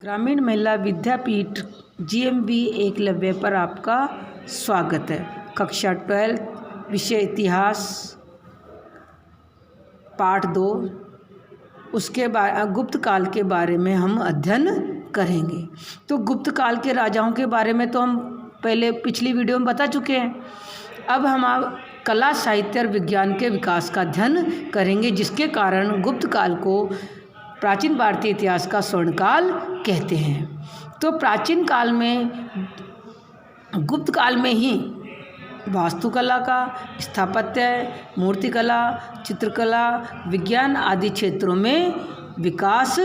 ग्रामीण महिला विद्यापीठ जीएमवी एकलव्य पर आपका स्वागत है। कक्षा 12 विषय इतिहास पाठ 2 उसके गुप्त काल के बारे में हम अध्ययन करेंगे। तो गुप्त काल के राजाओं के बारे में तो हम पहले पिछली वीडियो में बता चुके हैं। अब हम कला साहित्य और विज्ञान के विकास का अध्ययन करेंगे, जिसके कारण गुप्त काल को प्राचीन भारतीय इतिहास का स्वर्णकाल कहते हैं। तो प्राचीन काल में गुप्त काल में ही वास्तुकला का, स्थापत्य, मूर्तिकला, चित्रकला, विज्ञान आदि क्षेत्रों में विकास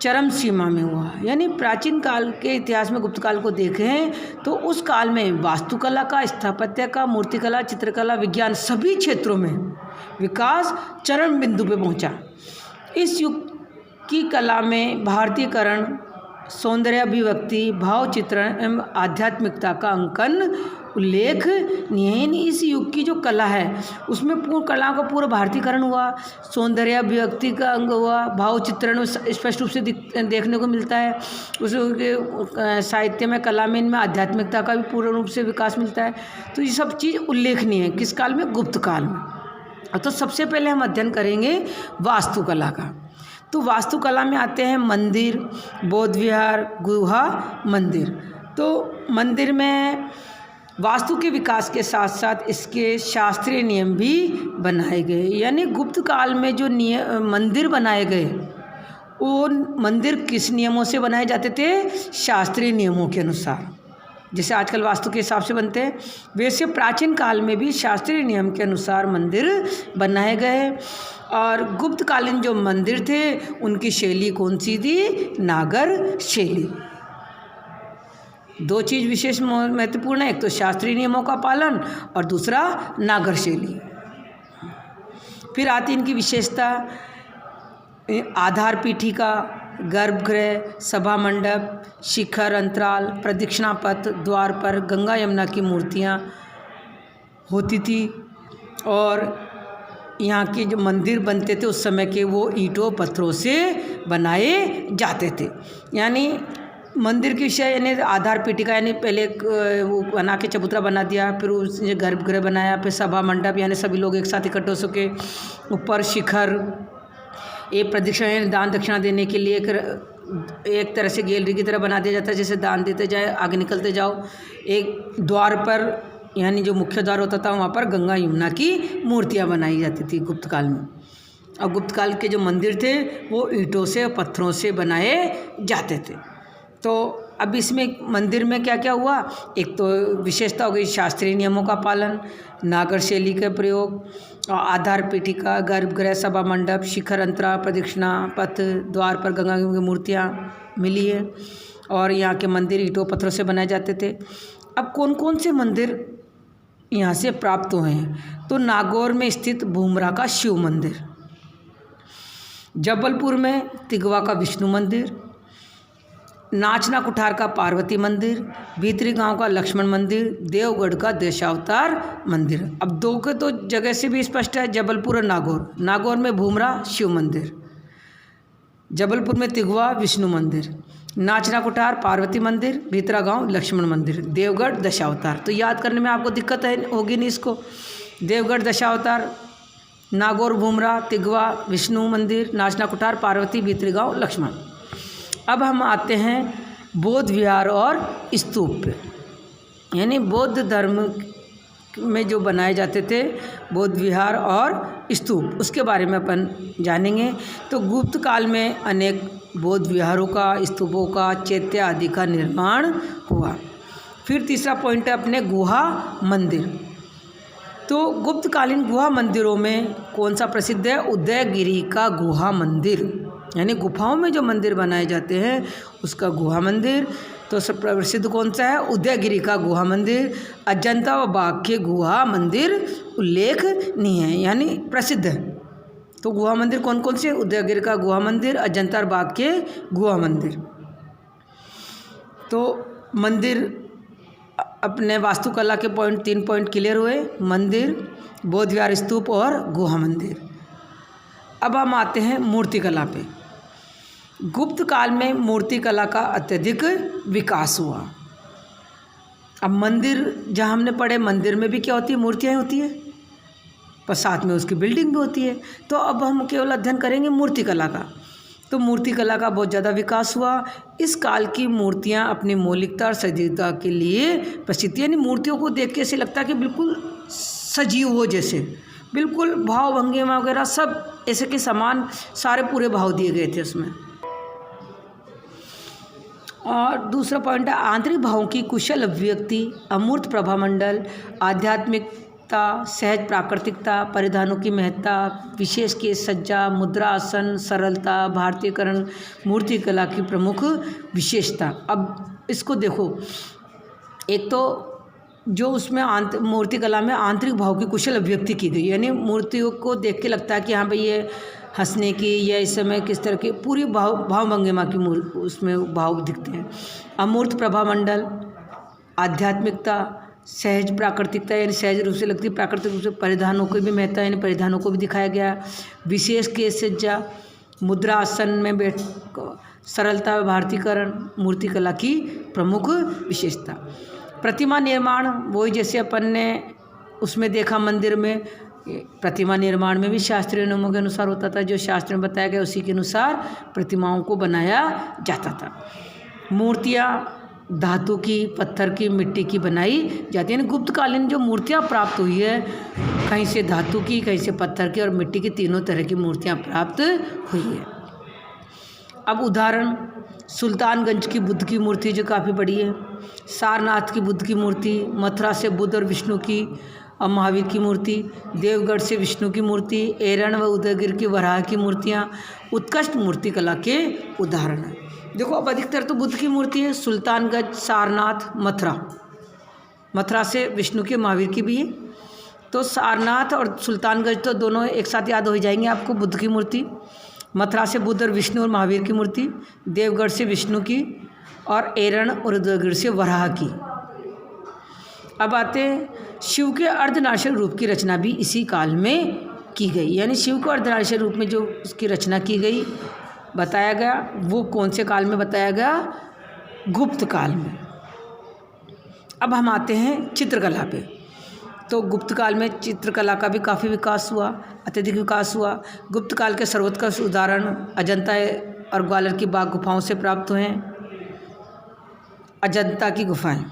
चरम सीमा में हुआ। यानी प्राचीन काल के इतिहास में गुप्त काल को देखें तो उस काल में वास्तुकला का, स्थापत्य का, मूर्तिकला, चित्रकला, विज्ञान सभी क्षेत्रों में विकास चरम बिंदु पे पहुंचा। इस युग की कला में भारतीयकरण, सौंदर्य अभिव्यक्ति, भाव चित्रण एवं आध्यात्मिकता का अंकन उल्लेखनीय है। इस युग की जो कला है उसमें पूर्ण कला का पूरा भारतीयकरण हुआ, सौंदर्य अभिव्यक्ति का अंग हुआ, भाव चित्रण स्पष्ट रूप से देखने को मिलता है। उसके साहित्य में, कला में, इनमें आध्यात्मिकता का भी पूर्ण रूप से विकास मिलता है। तो ये सब चीज़ उल्लेखनीय है किस काल में? गुप्त काल में। तो सबसे पहले हम अध्ययन करेंगे वास्तुकला का। तो वास्तुकला में आते हैं मंदिर, बौद्ध विहार, गुहा, मंदिर। तो मंदिर में वास्तु के विकास के साथ साथ इसके शास्त्रीय नियम भी बनाए गए। यानी गुप्त काल में जो मंदिर बनाए गए वो मंदिर किस नियमों से बनाए जाते थे? शास्त्रीय नियमों के अनुसार। जैसे आजकल वास्तु के हिसाब से बनते हैं, वैसे प्राचीन काल में भी शास्त्रीय नियम के अनुसार मंदिर बनाए गए। और गुप्तकालीन जो मंदिर थे उनकी शैली कौन सी थी? नागर शैली। दो चीज़ विशेष महत्वपूर्ण है, एक तो शास्त्रीय नियमों का पालन और दूसरा नागर शैली। फिर आती इनकी विशेषता, आधार पीठिका, गर्भगृह, सभा मंडप, शिखर, अंतराल, प्रदक्षिणा पथ, द्वार पर गंगा यमुना की मूर्तियाँ होती थी। और यहाँ के जो मंदिर बनते थे उस समय के वो ईंटों पत्थरों से बनाए जाते थे। यानी मंदिर की विषय यानी आधार पीठिका, यानी पहले वो बना के चबूतरा बना दिया, फिर उसने गर्भगृह बनाया, फिर सभा मंडप यानी सभी लोग एक साथ इकट्ठे हो सके, ऊपर शिखर, एक प्रदक्षिणा दान दक्षिणा देने के लिए एक तरह से गैलरी की तरह बना दिया जाता है, जैसे दान देते जाए आगे निकलते जाओ। एक द्वार पर यानी जो मुख्य द्वार होता था वहाँ पर गंगा यमुना की मूर्तियाँ बनाई जाती थी गुप्त काल में। और गुप्त काल के जो मंदिर थे वो ईंटों से पत्थरों से बनाए जाते थे। तो अब इसमें मंदिर में क्या क्या हुआ? एक तो विशेषता हो गई शास्त्रीय नियमों का पालन, नागर शैली का प्रयोग, आधार पीठिका, गर्भगृह, सभा मंडप, शिखर, अंतराल, प्रदक्षिणा पथ, द्वार पर गंगा की मूर्तियाँ मिली है। और यहाँ के मंदिर ईंटों पत्थरों से बनाए जाते थे। अब कौन कौन से मंदिर यहाँ से प्राप्त हुए हैं? तो नागौर में स्थित भूमरा का शिव मंदिर, जबलपुर में तिगवा का विष्णु मंदिर, नाचना कुठार का पार्वती मंदिर, भीतरी गांव का लक्ष्मण मंदिर, देवगढ़ का दशावतार मंदिर। अब दो के तो जगह से भी स्पष्ट है, जबलपुर और नागौर। नागौर में भूमरा शिव मंदिर, जबलपुर में तिगवा विष्णु मंदिर, नाचना कुठार पार्वती मंदिर, भीतरा गांव लक्ष्मण मंदिर, देवगढ़ दशावतार। तो याद करने में आपको दिक्कत होगी नहीं इसको। देवगढ़ दशावतार, नागौर भूमरा, तिगवा विष्णु मंदिर, नाचना कुठार पार्वती, भीतरी गांव लक्ष्मण। अब हम आते हैं बौद्ध विहार और स्तूप पे। यानी बौद्ध धर्म में जो बनाए जाते थे बौद्ध विहार और स्तूप, उसके बारे में अपन जानेंगे। तो गुप्त काल में अनेक बौद्ध विहारों का, स्तूपों का, चैत्य आदि का निर्माण हुआ। फिर तीसरा पॉइंट है अपने गुहा मंदिर। तो गुप्तकालीन गुहा मंदिरों में कौन सा प्रसिद्ध है? उदयगिरी का गुहा मंदिर, यानी गुफाओं में जो मंदिर बनाए जाते हैं उसका गुहा मंदिर। तो सब प्रसिद्ध कौन सा है? उदयगिरी का गुहा मंदिर। अजंता व बाघ के गुहा मंदिर उल्लेखनीय है, यानी प्रसिद्ध है। तो गुहा मंदिर कौन कौन से? उदयगिरी का गुहा मंदिर, अजंता और बाघ के गुहा मंदिर। तो मंदिर अपने वास्तुकला के 3 पॉइंट क्लियर हुए, मंदिर, बौद्ध विहार, स्तूप और गुहा मंदिर। अब हम आते हैं मूर्तिकला पे। गुप्त काल में मूर्ति कला का अत्यधिक विकास हुआ। अब मंदिर जहाँ हमने पढ़े, मंदिर में भी क्या होती है, मूर्तियाँ होती है, पर साथ में उसकी बिल्डिंग भी होती है। तो अब हम केवल अध्ययन करेंगे मूर्ति कला का। तो मूर्ति कला का बहुत ज़्यादा विकास हुआ। इस काल की मूर्तियाँ अपनी मौलिकता और सजीवता के लिए प्रसिद्ध, यानी मूर्तियों को देख के ऐसे लगता है कि बिल्कुल सजीव हो, जैसे बिल्कुल भाव भंगिमा वगैरह सब ऐसे के समान सारे पूरे भाव दिए गए थे उसमें। और दूसरा पॉइंट है आंतरिक भावों की कुशल अभिव्यक्ति, अमूर्त प्रभामंडल, आध्यात्मिकता, सहज प्राकृतिकता, परिधानों की महत्ता, विशेष के सज्जा, मुद्रा, आसन, सरलता, भारतीयकरण मूर्ति कला की प्रमुख विशेषता। अब इसको देखो, एक तो जो उसमें मूर्ति कला में आंतरिक भाव की कुशल अभिव्यक्ति की गई, यानी मूर्तियों को देख के लगता है कि हाँ भाई ये हंसने की या इस समय किस तरह की पूरी भाव भंगिमा की उसमें भाव दिखते हैं। अमूर्त प्रभामंडल, आध्यात्मिकता, सहज प्राकृतिकता यानी सहज रूप से लगती है, प्राकृतिक रूप से परिधानों को भी महत्ता यानी परिधानों को भी दिखाया गया। विशेष के सज्जा, मुद्रा, आसन में बैठ, सरलता, भारतीयकरण मूर्ति कला की प्रमुख विशेषता। प्रतिमा निर्माण, वही जैसे अपन ने उसमें देखा मंदिर में, प्रतिमा निर्माण में भी शास्त्रीय नियमों के अनुसार होता था, जो शास्त्र में बताया गया उसी के अनुसार प्रतिमाओं को बनाया जाता था। मूर्तियाँ धातु की, पत्थर की, मिट्टी की बनाई जाती है। यानी गुप्तकालीन जो मूर्तियाँ प्राप्त हुई है, कहीं से धातु की, कहीं से पत्थर की और मिट्टी की, तीनों तरह की मूर्तियाँ प्राप्त हुई है। अब उदाहरण, सुल्तानगंज की बुद्ध की मूर्ति जो काफ़ी बड़ी है, सारनाथ की बुद्ध की मूर्ति, मथुरा से बुद्ध और विष्णु की और महावीर की मूर्ति, देवगढ़ से विष्णु की मूर्ति, एरण व उदयगिर की वराह की मूर्तियाँ उत्कृष्ट मूर्ति कला के उदाहरण हैं। देखो अब अधिकतर तो बुद्ध की मूर्ति है, सुल्तानगंज, सारनाथ, मथुरा से विष्णु की, महावीर की भी है। तो सारनाथ और सुल्तानगंज तो दोनों एक साथ याद हो जाएंगे आपको, बुद्ध की मूर्ति। मथुरा से बुद्ध और विष्णु और महावीर की मूर्ति, देवगढ़ से विष्णु की और एरण और उदयगिर से वराह की। अब आते हैं शिव के अर्धनारीश्वर रूप की रचना भी इसी काल में की गई, यानी शिव को अर्धनारीश्वर रूप में जो उसकी रचना की गई बताया गया, वो कौन से काल में बताया गया, गुप्त काल में। अब हम आते हैं चित्रकला पे। तो गुप्त काल में चित्रकला का भी काफ़ी विकास हुआ, अत्यधिक विकास हुआ। गुप्त काल के सर्वोत्कृष्ट उदाहरण अजंता और ग्वालियर की बाघ गुफाओं से प्राप्त हुए हैं। अजंता की गुफाएं,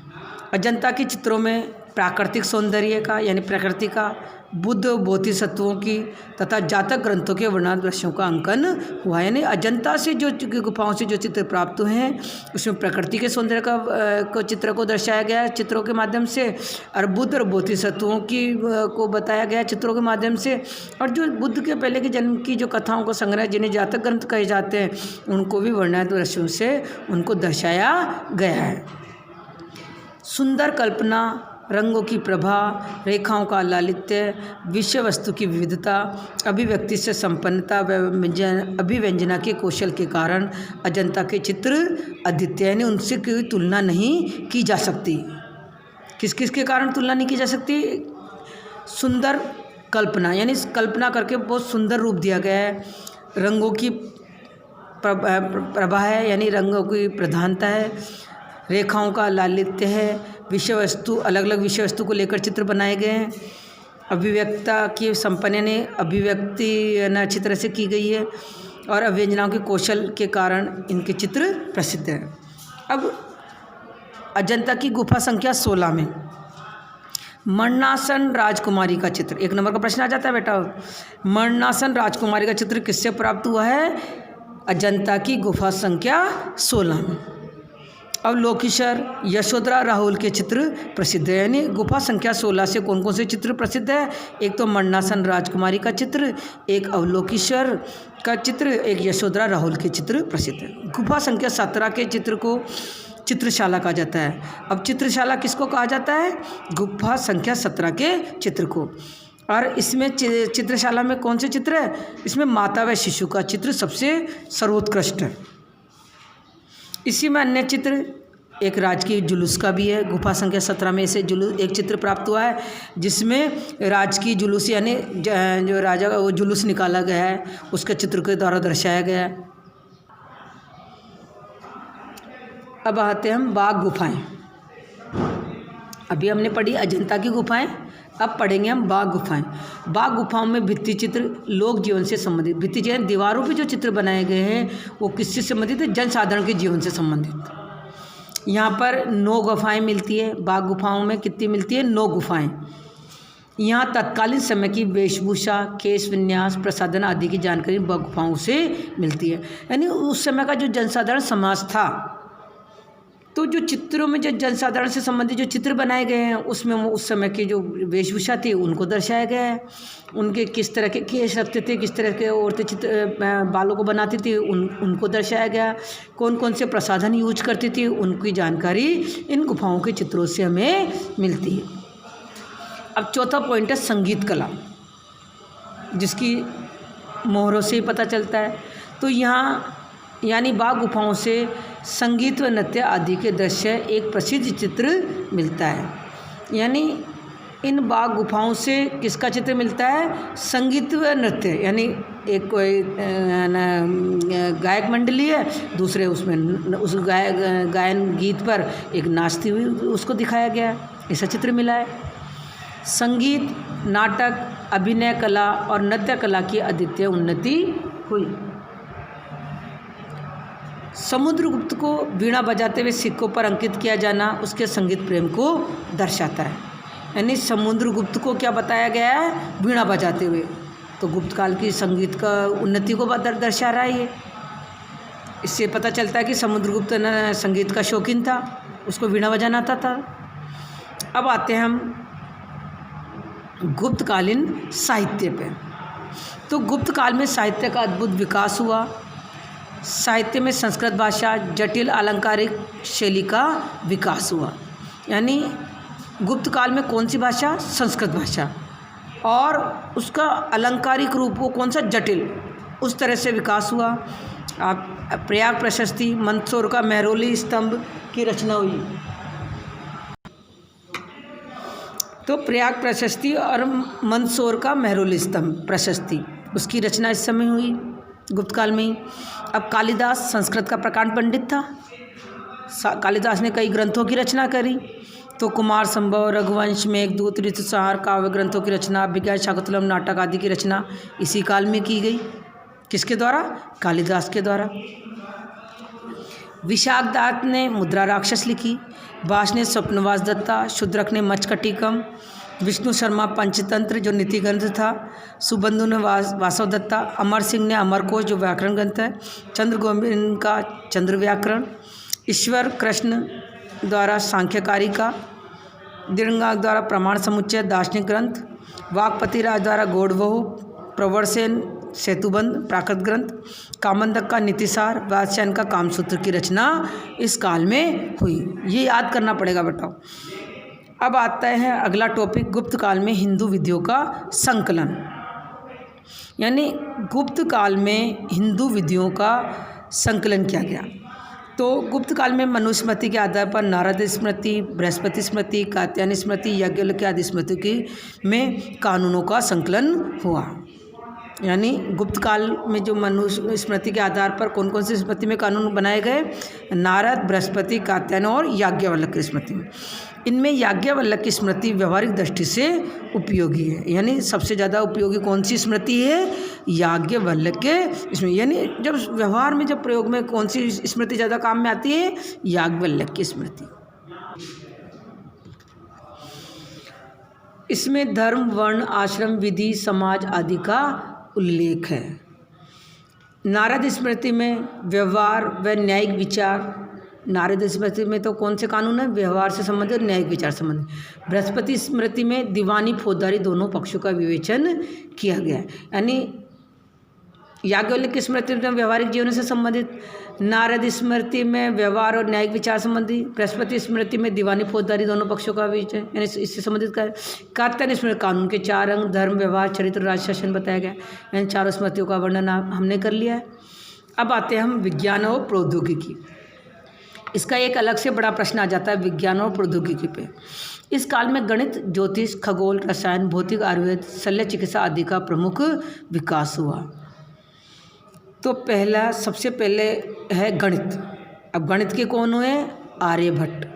अजंता के चित्रों में प्राकृतिक सौंदर्य का यानी प्रकृति का, बुद्ध बोधिसत्वों की तथा जातक ग्रंथों के वर्णन दृश्यों का अंकन हुआ। यानी अजंता से जो गुफाओं से जो चित्र प्राप्त हुए हैं उसमें प्रकृति के सौंदर्य का चित्र को दर्शाया गया है चित्रों के माध्यम से, और बुद्ध और बोधिसत्वों की को बताया गया चित्रों के माध्यम से, और जो बुद्ध के पहले के जन्म की जो कथाओं को संग्रह जिन्हें जातक ग्रंथ कहे जाते हैं उनको भी वर्णन दृश्यों से उनको दर्शाया गया है। सुंदर कल्पना, रंगों की प्रभा, रेखाओं का लालित्य, विषय वस्तु की विविधता, अभिव्यक्ति से संपन्नता, अभिव्यंजना के कौशल के कारण अजंता के चित्र अद्वितीय, यानी उनसे कोई तुलना नहीं की जा सकती। किस किस के कारण तुलना नहीं की जा सकती? सुंदर कल्पना, यानी कल्पना करके बहुत सुंदर रूप दिया गया है। रंगों की प्रभा है, यानी रंगों की प्रधानता है। रेखाओं का लालित्य है। विषय वस्तु, अलग अलग विषय वस्तु को लेकर चित्र बनाए गए हैं। अभिव्यक्ता की संपन्न ने अभिव्यक्ति अच्छी तरह से की गई है, और अभिव्यंजनाओं के कौशल के कारण इनके चित्र प्रसिद्ध हैं। अब अजंता की गुफा संख्या 16 में मरणासन राजकुमारी का चित्र, 1 नंबर का प्रश्न आ जाता है बेटा। मरणासन राजकुमारी का चित्र किससे प्राप्त हुआ है? अजंता की गुफा संख्या 16 में। अवलोकिशर, यशोधरा राहुल के चित्र प्रसिद्ध है। यानी गुफा संख्या 16 से कौन कौन से चित्र प्रसिद्ध है? एक तो मरणासन राजकुमारी का चित्र, एक अवलोकिशर का चित्र, एक यशोधरा राहुल के चित्र प्रसिद्ध है। गुफा संख्या 17 के चित्र को चित्रशाला कहा जाता है। अब चित्रशाला किसको कहा जाता है? गुफा संख्या 17 के चित्र को। और इसमें चित्रशाला में कौन से चित्र है? इसमें माता व शिशु का चित्र सबसे सर्वोत्कृष्ट है। इसी में अन्य चित्र, एक राजकीय जुलूस का भी है। गुफा संख्या 17 में से जुलूस एक चित्र प्राप्त हुआ है जिसमें राजकीय जुलूस यानी जो राजा का वो जुलूस निकाला गया है उसके चित्र के द्वारा दर्शाया गया है। अब आते हैं हम बाघ गुफाएं। अभी हमने पढ़ी अजंता की गुफाएं, अब पढ़ेंगे हम बाघ गुफाएं। बाघ गुफाओं में भित्ति चित्र लोक जीवन से संबंधित, भित्ति चित्र दीवारों पे जो चित्र बनाए गए हैं वो किससे संबंधित है? जनसाधारण के जीवन से संबंधित। यहाँ पर 9 गुफाएं मिलती है। बाघ गुफाओं में कितनी मिलती है? 9 गुफाएं। यहाँ तत्कालीन समय की वेशभूषा, केश विन्यास, प्रसाधन आदि की जानकारी बाघ गुफाओं से मिलती है। यानी उस समय का जो जनसाधारण समाज था, तो जो चित्रों में जो जनसाधारण से संबंधित जो चित्र बनाए गए हैं उसमें उस समय की जो वेशभूषा थी उनको दर्शाया गया है। उनके किस तरह के केश रखते थे, किस तरह के औरतें चित्र बालों को बनाती थी, उनको दर्शाया गया। कौन कौन से प्रसाधन यूज करती थी उनकी जानकारी इन गुफाओं के चित्रों से हमें मिलती है। अब चौथा पॉइंट है संगीत कला, जिसकी मोहरों से ही पता चलता है। तो यहाँ यानी बाघ गुफाओं से संगीत व नृत्य आदि के दृश्य एक प्रसिद्ध चित्र मिलता है। यानी इन बाघ गुफाओं से किसका चित्र मिलता है? संगीत व नृत्य। यानी एक कोई गायक मंडली है, दूसरे उसमें उस गायन गीत पर एक नाचती हुई उसको दिखाया गया है, ऐसा चित्र मिला है। संगीत, नाटक, अभिनय कला और नृत्य कला की अद्वितीय उन्नति हुई। समुद्रगुप्त को वीणा बजाते हुए सिक्कों पर अंकित किया जाना उसके संगीत प्रेम को दर्शाता है। यानी समुद्रगुप्त को क्या बताया गया है? वीणा बजाते हुए। तो गुप्त काल की संगीत का उन्नति को दर्शा रहा है ये। इससे पता चलता है कि समुद्रगुप्त संगीत का शौकीन था, उसको वीणा बजाना आता था। अब आते हैं हम गुप्तकालीन साहित्य पे। तो गुप्त काल में साहित्य का अद्भुत विकास हुआ। साहित्य में संस्कृत भाषा, जटिल अलंकारिक शैली का विकास हुआ। यानी गुप्त काल में कौन सी भाषा? संस्कृत भाषा। और उसका अलंकारिक रूप वो कौन सा? जटिल। उस तरह से विकास हुआ। प्रयाग प्रशस्ति, मंदसौर का मेहरौली स्तंभ की रचना हुई। तो प्रयाग प्रशस्ति और मंदसौर का मेहरौली स्तंभ प्रशस्ति, उसकी रचना इस समय हुई गुप्त काल में ही। अब कालिदास संस्कृत का प्रकांड पंडित था। कालिदास ने कई ग्रंथों की रचना करी। तो कुमार संभव, रघुवंश, मेघदूत, ऋतुसार काव्य ग्रंथों की रचना, अभिज्ञान शाकुंतलम, नाटक आदि की रचना इसी काल में की गई। किसके द्वारा? कालिदास के द्वारा। विशाख दास ने मुद्रा राक्षस लिखी। भास ने स्वप्नवास दत्ता, शूद्रक ने मचकटिकम, विष्णु शर्मा पंचतंत्र जो नीति ग्रंथ था, सुबंधु ने वासव दत्ता, अमर सिंह ने अमरकोश जो व्याकरण ग्रंथ है, चंद्र गोविंद का चंद्र व्याकरण, ईश्वर कृष्ण द्वारा सांख्यकारी का, दृढ़ द्वारा प्रमाण समुच्चय दार्शनिक ग्रंथ, वाकपति राज द्वारा गौड़बहु, प्रवरसेन सेतुबंध प्राकृत ग्रंथ, कामंदक का नीतिसार, वात्स्यायन का कामसूत्र की रचना इस काल में हुई। ये याद करना पड़ेगा बताओ। अब आता है अगला टॉपिक, गुप्त काल में हिंदू विधियों का संकलन। यानी गुप्त काल में हिंदू विधियों का संकलन किया गया। तो गुप्त काल में मनुस्मृति के आधार पर नारद स्मृति, बृहस्पति स्मृति, कात्यायनी स्मृति, याज्ञवल्क्य आदि स्मृति की में कानूनों का संकलन हुआ। यानी गुप्त काल में जो मनुस्मृति के आधार पर कौन कौन सी स्मृति में कानून बनाए गए? नारद, बृहस्पति, कात्यायन और याज्ञवल्क्य स्मृति। इनमें याज्ञवल्क्य की स्मृति व्यवहारिक दृष्टि से उपयोगी है। यानी सबसे ज़्यादा उपयोगी कौन सी स्मृति है? याज्ञवल्क्य स्मृति। यानी जब व्यवहार में जब प्रयोग में कौन सी स्मृति ज़्यादा काम में आती है? याज्ञवल्क्य स्मृति। इसमें धर्म, वर्ण, आश्रम, विधि, समाज आदि का उल्लेख है। नारद स्मृति में व्यवहार व न्यायिक विचार, नारद स्मृति में तो कौन से कानून है? व्यवहार से संबंधित, न्यायिक विचार संबंधित। बृहस्पति स्मृति में दीवानी, फौजदारी दोनों पक्षों का विवेचन किया गया है। यानी याज्ञवल्क्य की स्मृति में व्यवहारिक जीवन से संबंधित, नारद स्मृति में व्यवहार और न्यायिक विचार संबंधी, बृहस्पति स्मृति में दीवानी, फौजदारी दोनों पक्षों का विवेचन, यानी इससे संबंधित का। कात्यायनी स्मृति कानून के 4 अंग, धर्म, व्यवहार, चरित्र, राजशासन बताया गया। यानी चारों स्मृतियों का वर्णन हमने कर लिया है। अब आते हैं हम विज्ञान और प्रौद्योगिकी। इसका एक अलग से बड़ा प्रश्न आ जाता है विज्ञान और प्रौद्योगिकी पे। इस काल में गणित, ज्योतिष, खगोल, रसायन, भौतिक, आयुर्वेद, शल्य चिकित्सा आदि का प्रमुख विकास हुआ। तो सबसे पहले है गणित। अब गणित के कौन हुए? आर्यभट्ट,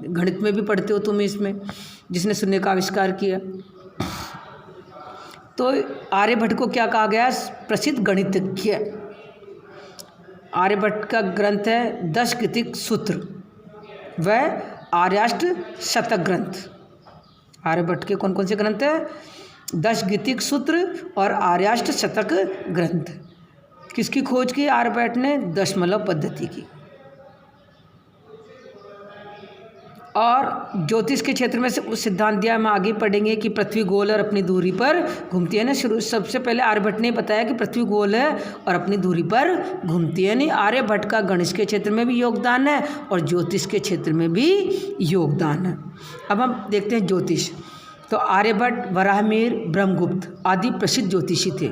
गणित में भी पढ़ते हो तुम इसमें, जिसने शून्य का आविष्कार किया। तो आर्यभट्ट को क्या कहा गया? प्रसिद्ध गणितज्ञ। आर्यभट्ट का ग्रंथ है 10 गीतिक सूत्र व आर्याष्ट शतक ग्रंथ। आर्यभट्ट के कौन कौन से ग्रंथ हैं? 10 गीतिक सूत्र और आर्याष्ट शतक ग्रंथ। किसकी खोज की? आर्यभट्ट ने दशमलव पद्धति की। और ज्योतिष के क्षेत्र में से सिद्धांत दिया, हम आगे पढ़ेंगे कि पृथ्वी गोल और अपनी दूरी पर घूमती है ना। शुरू सबसे पहले आर्यभट्ट ने बताया कि पृथ्वी गोल है और अपनी दूरी पर घूमती है। नहीं, आर्यभट्ट का गणित के क्षेत्र में भी योगदान है और ज्योतिष के क्षेत्र में भी योगदान है। अब हम देखते हैं ज्योतिष। तो आर्यभट्ट, वराहमिहिर, ब्रह्मगुप्त आदि प्रसिद्ध ज्योतिषी थे।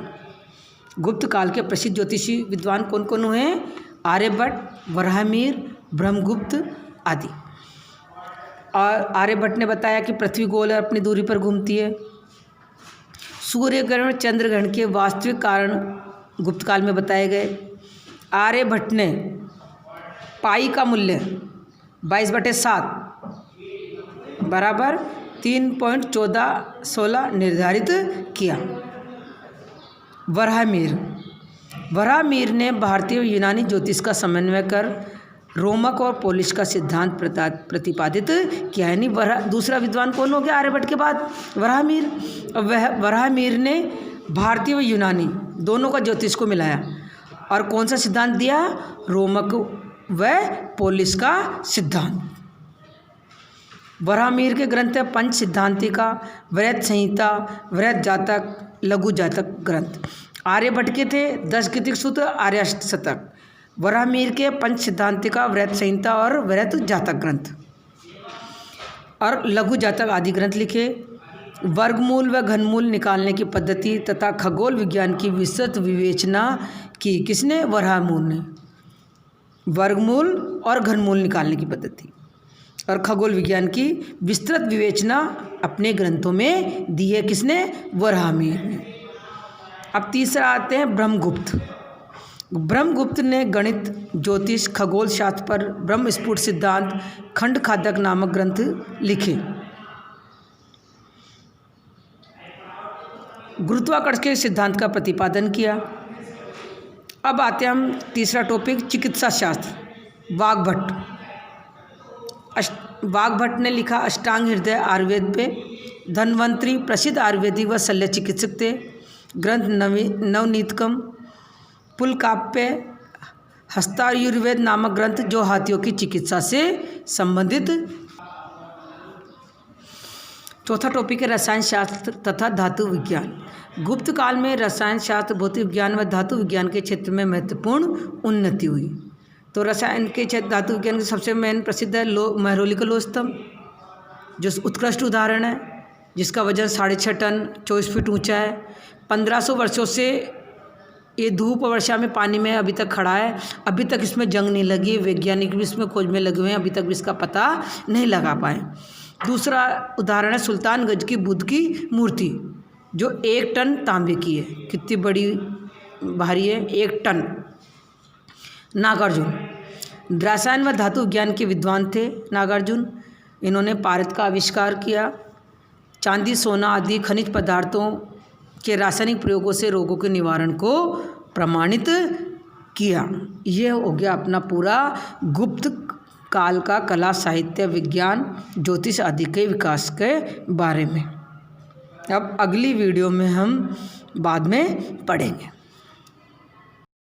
गुप्त काल के प्रसिद्ध ज्योतिषी विद्वान कौन कौन हुए? आर्यभट्ट, वराहमिहिर, ब्रह्मगुप्त आदि। और आर्यभट्ट ने बताया कि पृथ्वी गोल है, अपनी दूरी पर घूमती है। सूर्य ग्रहण, चंद्र ग्रहण के वास्तविक कारण गुप्त काल में बताए गए। आर्यभट्ट ने पाई का मूल्य 22/7 बराबर 3.1416 निर्धारित किया। वराहमिहिर ने भारतीय यूनानी ज्योतिष का समन्वय कर रोमक और पोलिश का सिद्धांत प्रतिपादित किया। यानी दूसरा विद्वान कौन हो गया आर्यभट्ट के बाद? वराहमिहिर। वराहमिहिर ने भारतीय व यूनानी दोनों का ज्योतिष को मिलाया और कौन सा सिद्धांत दिया? रोमक व पोलिश का सिद्धांत। वराहमिहिर के ग्रंथ है पंच सिद्धांतिका, वृहत संहिता, वृहत जातक, लघु जातक ग्रंथ। आर्यभट्ट के थे 10 गीतिक सूत्र, आर्याष्ट शतक। वराहमिहिर के पंच सिद्धांतिका, वृहत संहिता और वृहत जातक ग्रंथ और लघु जातक आदि ग्रंथ लिखे। वर्गमूल व घनमूल निकालने की पद्धति तथा खगोल विज्ञान की विस्तृत विवेचना की। किसने? वराहमिहिर ने। वर्गमूल और घनमूल निकालने की पद्धति और खगोल विज्ञान की विस्तृत विवेचना अपने ग्रंथों में दी है। किसने? वराहमिहिर ने। अब तीसरा आते हैं ब्रह्मगुप्त। ब्रह्मगुप्त ने गणित, ज्योतिष, खगोल शास्त्र पर ब्रह्मस्फुट सिद्धांत, खंड खादक नामक ग्रंथ लिखे। गुरुत्वाकर्षण के सिद्धांत का प्रतिपादन किया। अब आते हैं हम तीसरा टॉपिक, चिकित्सा शास्त्र। वाग्भट ने लिखा अष्टांग हृदय आयुर्वेद पे। धन्वंतरी प्रसिद्ध आयुर्वेदिक व शल्य चिकित्सक थे। ग्रंथ नवनीतकम, पुलकाप्य, हस्तायुर्वेद नामक ग्रंथ जो हाथियों की चिकित्सा से संबंधित। चौथा टॉपिक है रसायन शास्त्र तथा धातु विज्ञान। गुप्त काल में रसायन शास्त्र, भौतिक विज्ञान व धातु विज्ञान के क्षेत्र में महत्वपूर्ण उन्नति हुई। तो रसायन के क्षेत्र, धातु विज्ञान के सबसे मेन प्रसिद्ध है महरौली का लोह स्तंभ, जो उत्कृष्ट उदाहरण है, जिसका वजन 6.5 टन 24 फीट ऊंचा है। 1500 वर्षों से ये धूप वर्षा में पानी में अभी तक खड़ा है। अभी तक इसमें जंग नहीं लगी। वैज्ञानिक भी इसमें खोज में लगे हुए हैं, अभी तक भी इसका पता नहीं लगा पाए। दूसरा उदाहरण है सुल्तानगंज की बुद्ध की मूर्ति, जो 1 टन तांबे की है। कितनी बड़ी भारी है? 1 टन। नागार्जुन रसायन व धातु विज्ञान के विद्वान थे। नागार्जुन, इन्होंने पारद का आविष्कार किया। चांदी, सोना आदि खनिज पदार्थों के रासायनिक प्रयोगों से रोगों के निवारण को प्रमाणित किया। यह हो गया अपना पूरा गुप्त काल का कला, साहित्य, विज्ञान, ज्योतिष आदि के विकास के बारे में। अब अगली वीडियो में हम बाद में पढ़ेंगे।